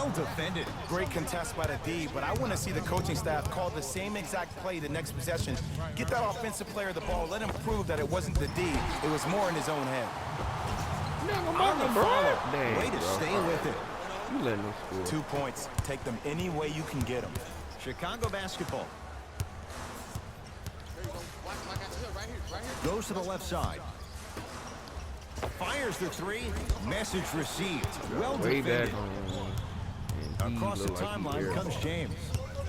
Well defended. Great contest by the D, but I want to see the coaching staff call the same exact play the next possession. Get that offensive player the ball. Let him prove that it wasn't the D. It was more in his own head. On the follow. Dang, Way to bro. stay with it. You letting them score. 2 points. Take them any way you can get them. Chicago basketball. Goes to the left side. Fires the three. Message received. Well Way back defended. home. And he Across the look like he timeline there. comes James.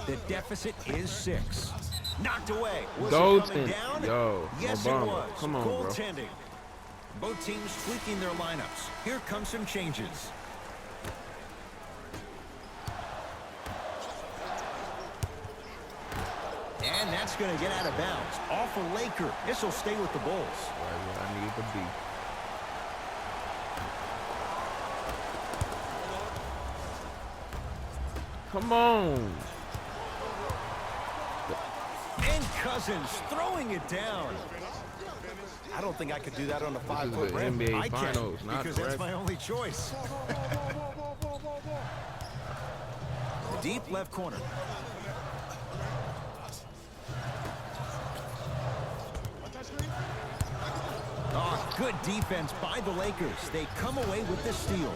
The deficit is 6. Knocked away. Was it Goaltend. coming down? Yo, Yes, Obama. it was. Come on, bro. Goaltending. Both teams tweaking their lineups. Here come some changes. And that's going to get out of bounds. Off a Laker. This will stay with the Bulls. Right where I need to be. Come on. And Cousins throwing it down. I don't think I could do that on a This 5-foot is the rim. NBA I Finals, can, not because the that's rest. my only choice. Deep left corner. Oh, good defense by the Lakers. They come away with the steal.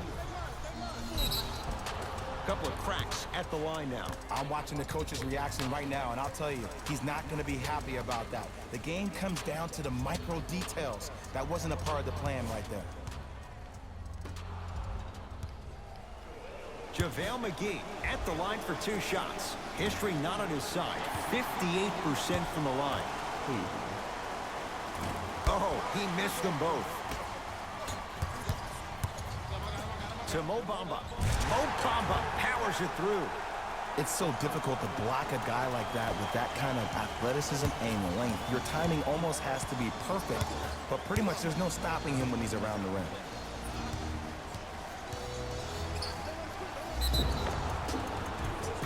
Couple of cracks at the line now. I'm watching the coach's reaction right now, and I'll tell you, he's not going to be happy about that. The game comes down to the micro details. That wasn't a part of the plan right there. JaVale McGee at the line for 2 shots. History not on his side. 58% from the line. Oh, he missed them both. To Mo Bamba. Mo Bamba powers it through. It's so difficult to block a guy like that with that kind of athleticism and length. Your timing almost has to be perfect, but pretty much there's no stopping him when he's around the rim.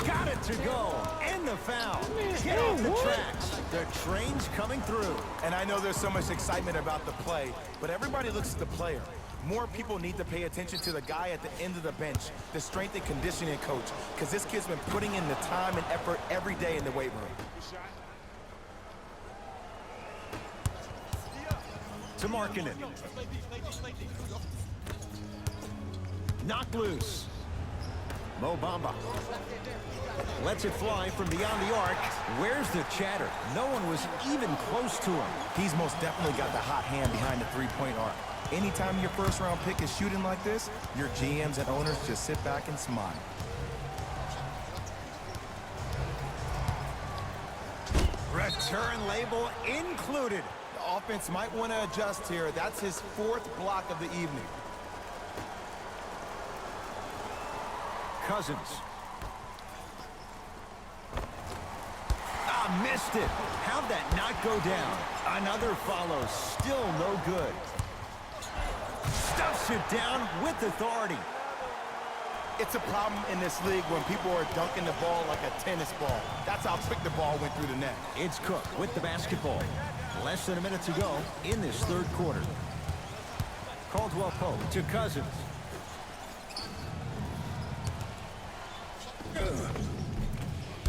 Got it to go. And the foul. Get off the tracks. The train's coming through. And I know there's so much excitement about the play, but everybody looks at the player. More people need to pay attention to the guy at the end of the bench, the strength and conditioning coach, because this kid's been putting in the time and effort every day in the weight room. To Markkanen. Knocked loose. Mo Bamba lets it fly from beyond the arc. Where's the chatter? No one was even close to him. He's most definitely got the hot hand behind the three-point arc. Anytime your first-round pick is shooting like this, your GMs and owners just sit back and smile. Return label included. The offense might want to adjust here. That's his 4th block of the evening. Cousins. Ah, missed it. How'd that not go down? Another follow. Still no good. Stuffs it down with authority. It's a problem in this league when people are dunking the ball like a tennis ball. That's how quick the ball went through the net. It's Cook with the basketball. Less than a minute to go in this 3rd quarter. Caldwell Pope to Cousins.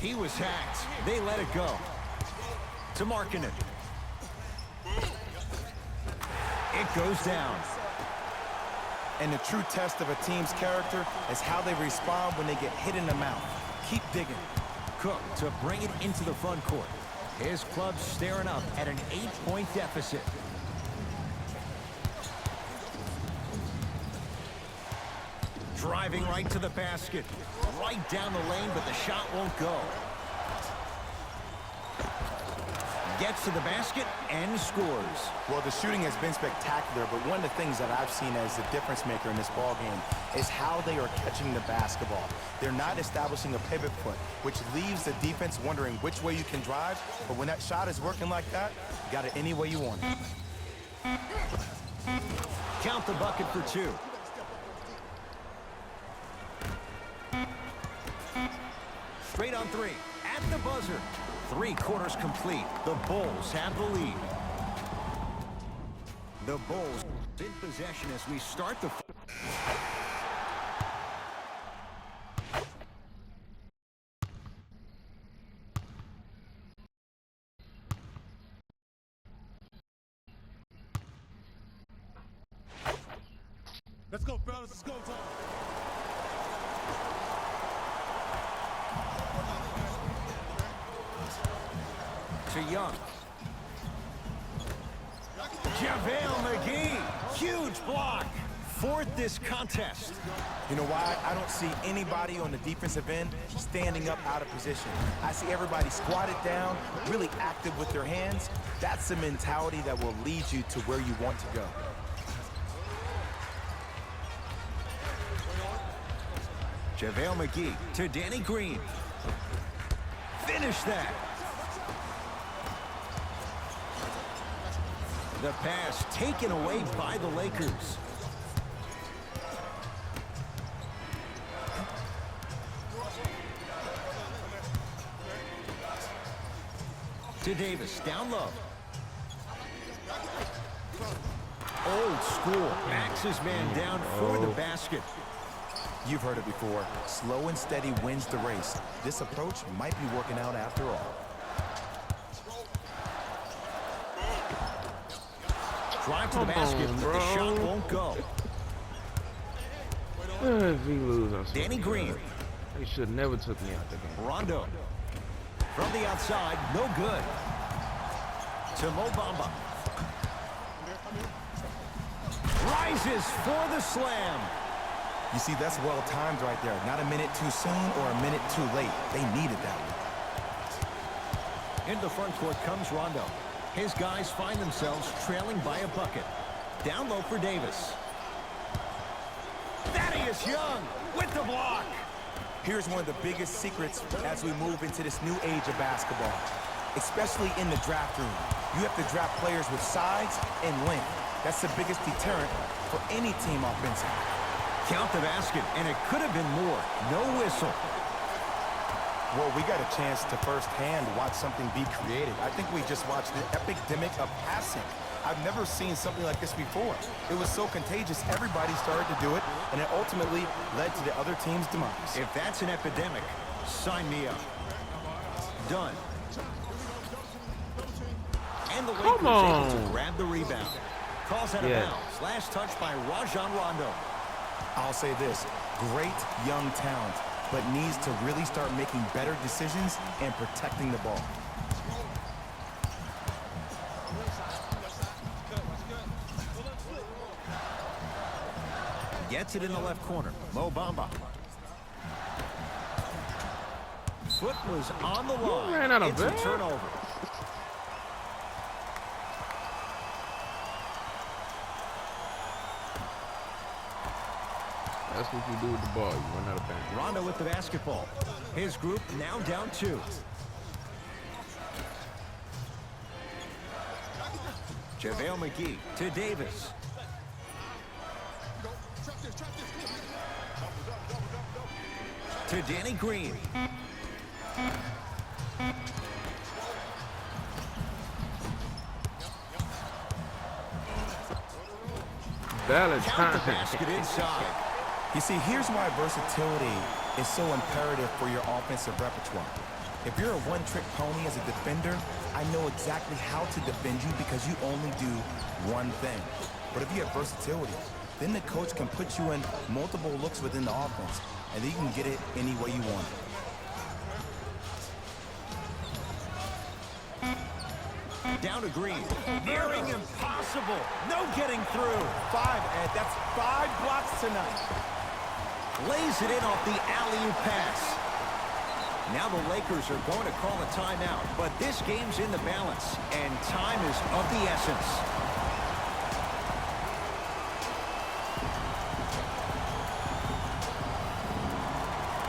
He was hacked. They let it go. To Markkanen. It goes down. And the true test of a team's character is how they respond when they get hit in the mouth. Keep digging. Cook to bring it into the front court. His club staring up at an 8-point deficit. Driving right to the basket. Right down the lane, but the shot won't go. Gets to the basket and scores. Well, the shooting has been spectacular, but one of the things that I've seen as the difference maker in this ball game is how they are catching the basketball. They're not establishing a pivot foot, which leaves the defense wondering which way you can drive, but when that shot is working like that, you got it any way you want it. Count the bucket for 2. Straight on 3. At the buzzer. 3 quarters complete. The Bulls have the lead. The Bulls in possession as we start the... To Young. JaVale McGee, huge block. Fourth this contest. You know why? I don't see anybody on the defensive end standing up out of position. I see everybody squatted down, really active with their hands. That's the mentality that will lead you to where you want to go. JaVale McGee to Danny Green. Finish that. The pass taken away by the Lakers. To Davis, down low. Old school, backs his man down for the basket. You've heard it before. Slow and steady wins the race. This approach might be working out after all. Drive to the basket, but the shot won't go. If we lose, I'm Danny Green. They should never took me out the game. Rondo. From the outside, no good. To Mo Bamba. Rises for the slam. You see, that's well timed right there. Not a minute too soon or a minute too late. They needed that one. In the front court comes Rondo. His guys find themselves trailing by a bucket. Down low for Davis. Thaddeus Young with the block. Here's one of the biggest secrets as we move into this new age of basketball, especially in the draft room. You have to draft players with size and length. That's the biggest deterrent for any team offensively. Count the basket, and it could have been more. No whistle. Well, we got a chance to firsthand watch something be created. I think we just watched the epidemic of passing. I've never seen something like this before. It was so contagious, everybody started to do it, and it ultimately led to the other team's demise. If that's an epidemic, sign me up. Done. And the Lakers able to grab the rebound. Calls out of bounds. Last touch by Rajon Rondo. I'll say this, great young talent, but needs to really start making better decisions and protecting the ball. Gets it in the left corner. Mo Bamba. Foot was on the line. Ran out of it's a bounds. turnover. That's what you do with the ball. You run out of bounds. Rondo with the basketball. His group now down 2. JaVale McGee to Davis. To Danny Green. Count the Valentine. basket inside. You see, here's why versatility is so imperative for your offensive repertoire. If you're a one-trick pony as a defender, I know exactly how to defend you because you only do one thing. But if you have versatility, then the coach can put you in multiple looks within the offense, and then you can get it any way you want. Down to Green. Nearing impossible. No getting through. 5, Ed. That's 5 blocks tonight. Lays it in off the alley-oop pass. Now the Lakers are going to call a timeout, but this game's in the balance, and time is of the essence.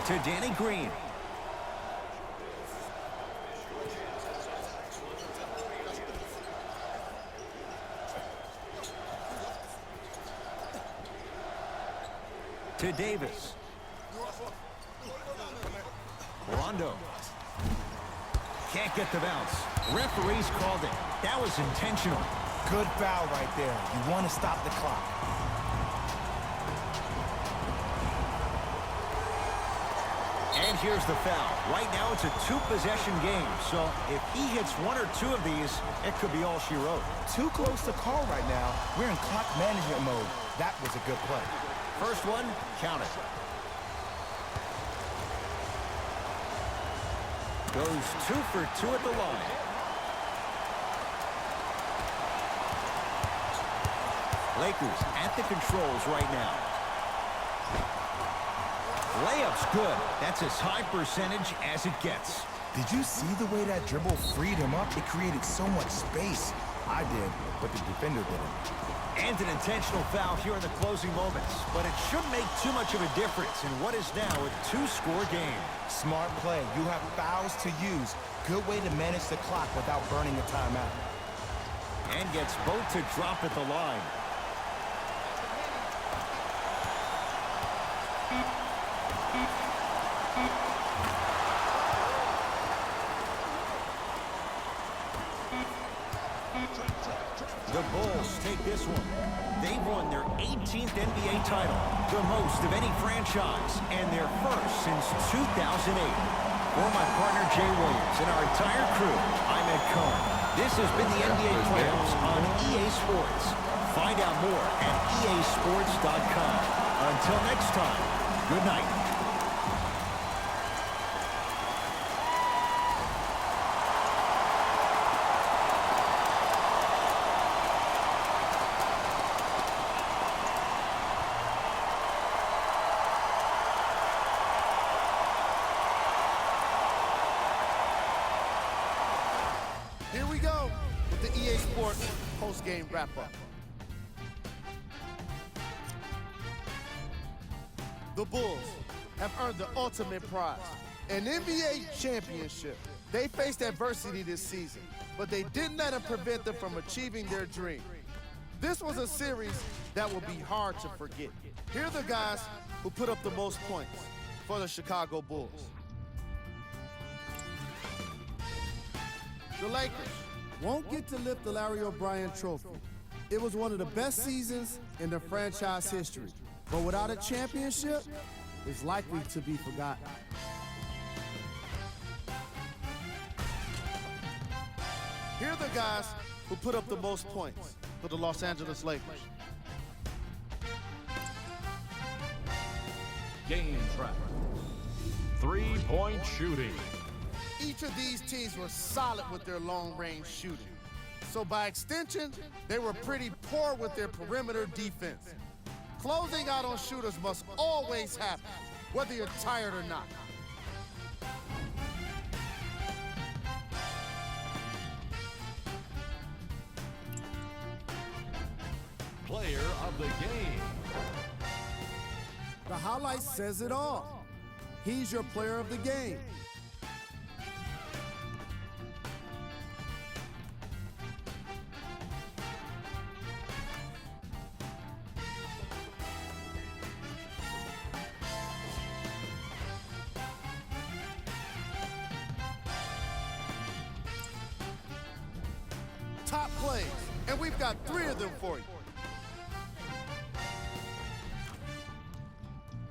To Danny Green. To Davis. Rondo. Can't get the bounce. Referees called it. That was intentional. Good foul right there. You want to stop the clock. And here's the foul. Right now it's a 2-possession game, so if he hits 1 or 2 of these, it could be all she wrote. Too close to call right now. We're in clock management mode. That was a good play. First one, count it. Goes 2 for 2 at the line. Lakers at the controls right now. Layup's good. That's as high percentage as it gets. Did you see the way that dribble freed him up? It created so much space. I did, but the defender didn't. And an intentional foul here in the closing moments. But it shouldn't make too much of a difference in what is now a 2-score game. Smart play. You have fouls to use. Good way to manage the clock without burning a timeout. And gets both to drop at the line. The Bulls take this one. They've won their 18th NBA title, the most of any franchise, and their first since 2008. For my partner Jay Williams and our entire crew, I'm Ed Cohen. This has been the NBA Playoffs on EA Sports. Find out more at easports.com. Until next time, good night. Here we go with the EA Sports post-game wrap-up. The Bulls have earned the ultimate prize, an NBA championship. They faced adversity this season, but they didn't let it prevent them from achieving their dream. This was a series that will be hard to forget. Here are the guys who put up the most points for the Chicago Bulls. The Lakers won't get to lift the Larry O'Brien trophy. It was one of the best seasons in the franchise history, but without a championship, it's likely to be forgotten. Here are the guys who put up the most points for the Los Angeles Lakers. Game trap. Three-point shooting. Each of these teams were solid with their long-range shooting. So by extension, they were pretty poor with their perimeter defense. Closing out on shooters must always happen, whether you're tired or not. Player of the game. The highlight says it all. He's your player of the game. Top plays, and we've got 3 of them for you.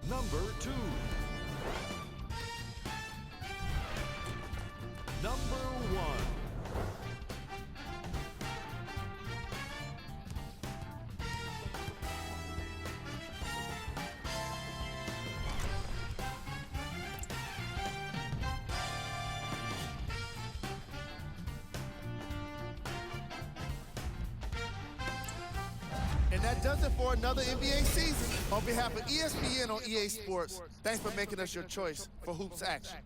Number 2. Number 1. And that does it for another NBA season. On behalf of ESPN on EA Sports, thanks for making us your choice for hoops action.